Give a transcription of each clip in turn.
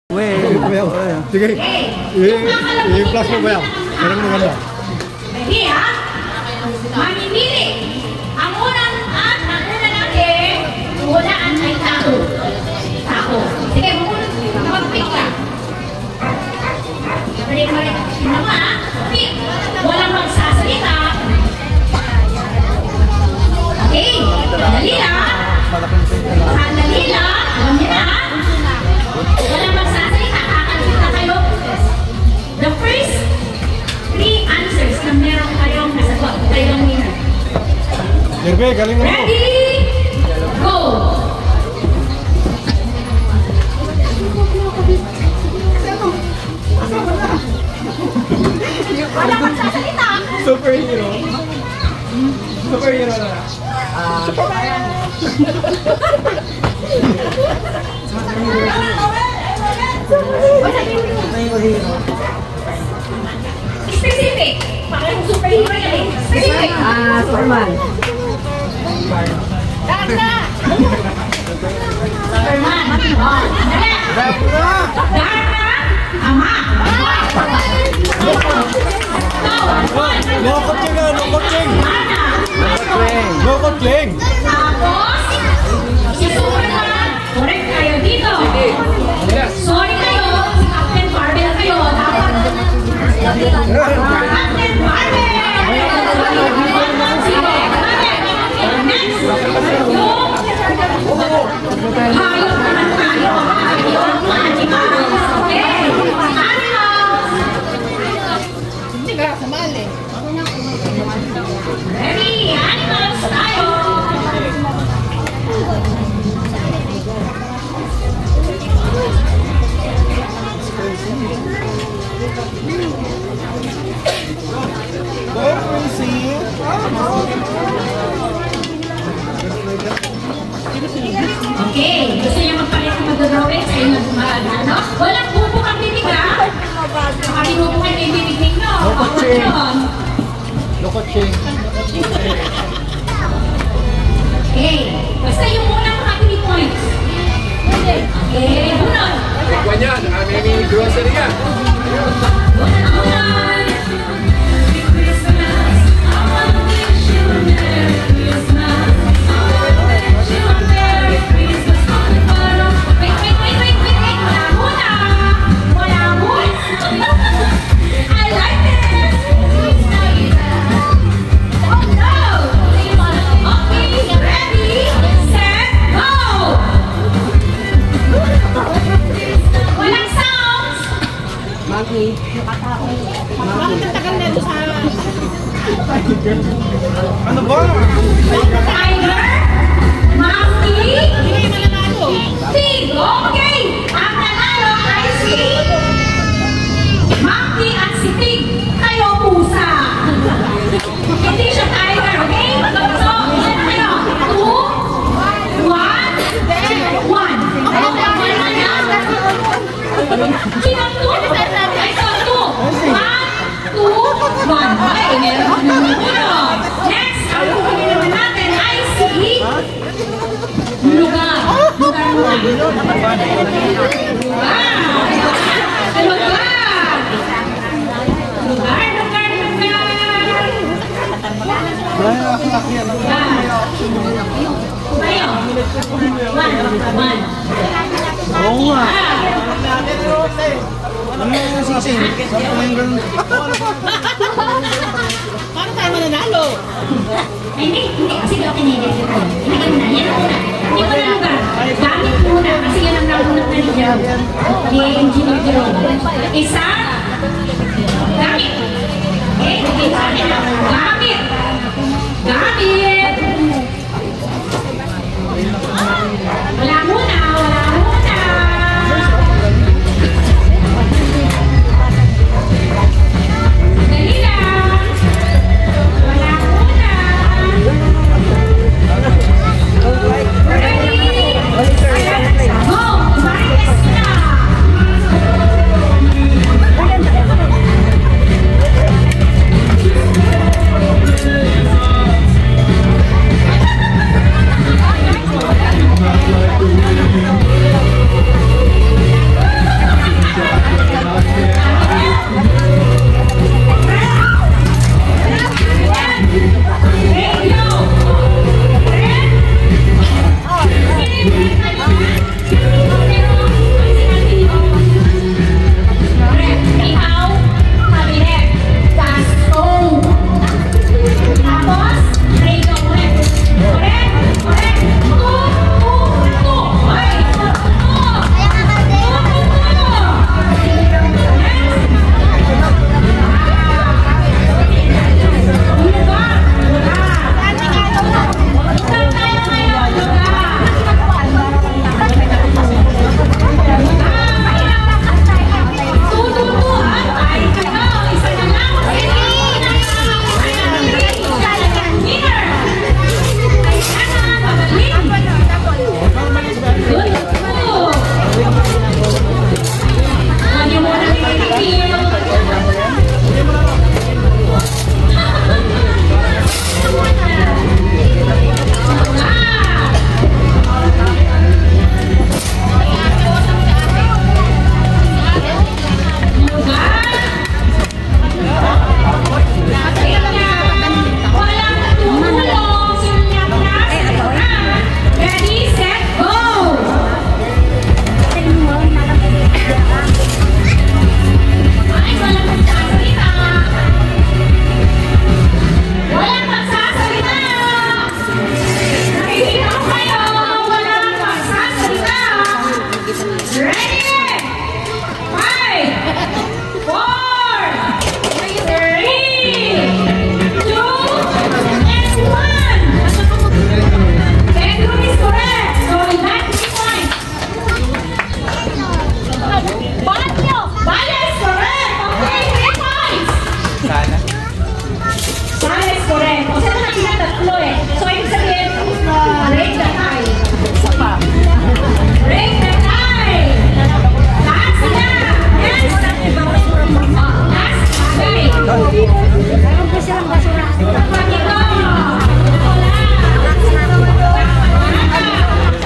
Sige, i-flash mo ba yan? Meron mo ganda. Ready ha? Mamimili. Ang unang natin, hulaan ay tao. Tao. Sige, mag-pick ka. Balik. Sino mo ha? Pick. Walang magsasalita. Okay. Dali lang. Dali lang. Alam niyo na ha? Walang magsasalita. Kakalimutan kayo. The first 3 answers na meron kayong nasagot. Kayong winner. Derbe, galing mo. Ready? Go! Walang magsasalita. Superhero. Superhero na. Superman. Specific. Parang superhero yan. Specific. Superman. Dapat na. Superman. Dapat na. Ama. No coaching. No coaching. Tapos, si Superman. Correct kayo dito. Sorry kayo. Si Captain Barbell kayo. Dapat. Captain Barbell. Sige. Next. Hayop naman tayo. Animals. Okay. Animals. Hindi ka kasama Ready? Animals tayo. Okay, gusto niya magpalit ng mag-drawing sa inyo no? Walang bubo kang bibig ha? Makabinubo kayo yung bibig ninyo. No coaching. Okay, basta yung unang mga 3 points. Okay, bunod. Kwan yan, may grocery yan. Bunod. Ano ba? Tiger, monkey, pig. Okay, ang nanalo ay si monkey at si pig. Kayo pusa. Hindi siya tiger, okay? So, ilan kayo? 2, 1, 1. Sinang 2? Ay, so 2. 1, 2, 1. Okay, meron. Next, ang kukunin naman natin ay si lugar. Lugar muna. Tayo. 1. Oo nga. Ano yung sising? Paano tayo mananalo? Hindi kasi daw kinigil ko. Hindi ka na, yan muna. Hindi mo na lugar. Gamit muna kasi yan ang nakunat na niya. Ni Engineer Jerome. Isa, gamit. Okay, okay, sa akin. Gamit. Wala muna. Dali lang. Wala muna. Ready? Go! Marites na!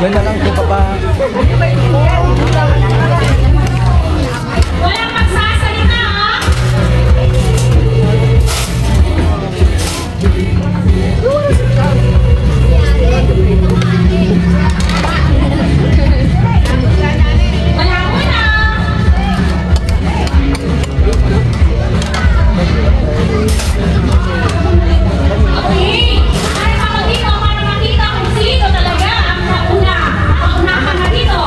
Yan na lang kung papa. Walang magsasalita, ha? Wala mo na. Okay. Para makita kung sino talaga ang nauna. Paunahan na dito.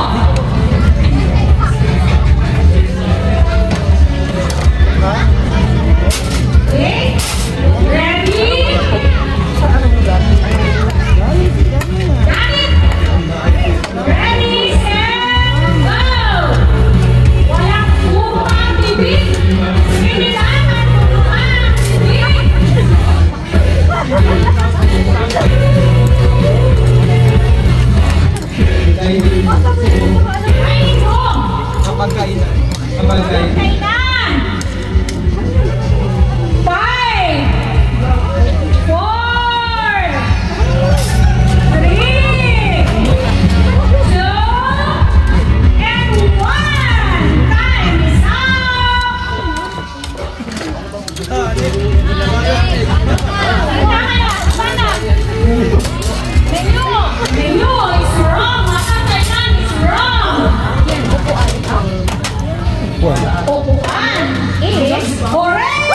Okay. Ready? Got it? Ready, set, go! Walang bumang bibig. Kailangan bumang bibig. Kainin mo. Kapag-kainan. Kainan. 5, 4, 3, 2, and 1. Time is up. Menu is wrong. Kainan is wrong. Upuan is correct.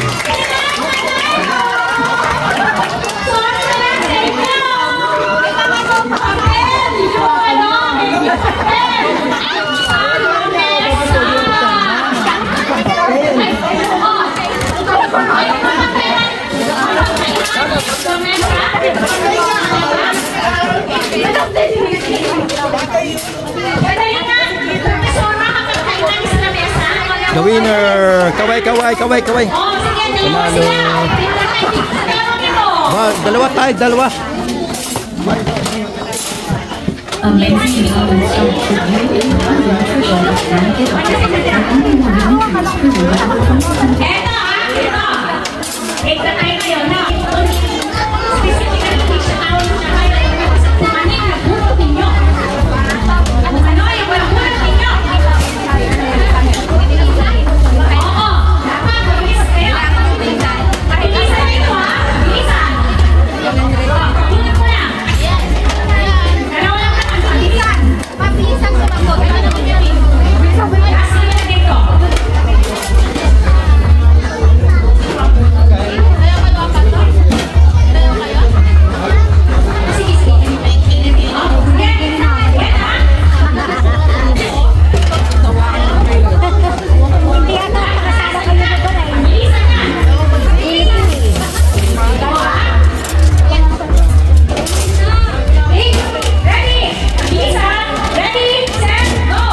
Sorry na lang sa inyo. Papel, dito kayo. The winner! Kaway, kaway, kaway, kaway. Oh, sige, Panalo. Dalawa tayo, dalawa. Eto, ito. Ito tayo kayo, no? Specifically, siya tawag siya kayo. Kung ano yung nagbuto ninyo. Kung ano yung nagbuto ninyo. Oo, dapat mabilis kayo. Mabilisan nito, ha? Mabilisan. Pabulat mo lang. Dalawa lang naman, mabilisan. Mabilisan ko lang po. Ano naman yun? Last na lang dito. Sige, sige. Oh, yan, yan, ha? Hindi ata nakasama kayo na doon eh. Mabilisan na. Ready? Mabilisan. Ready, set, go!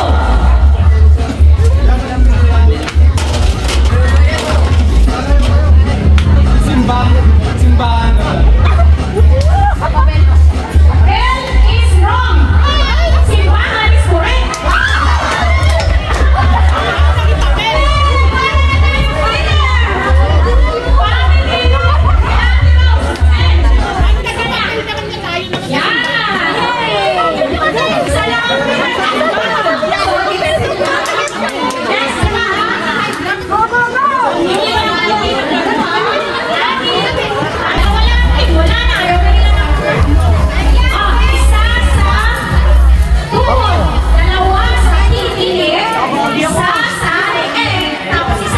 Bell is wrong. Simbahan is correct.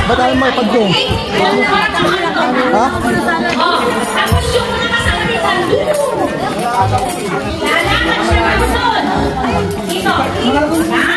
Ba't ayaw mo ipag-zoom? Ha? Tapos yung mga kasabitan doon. Lalakad siya doon. Ito.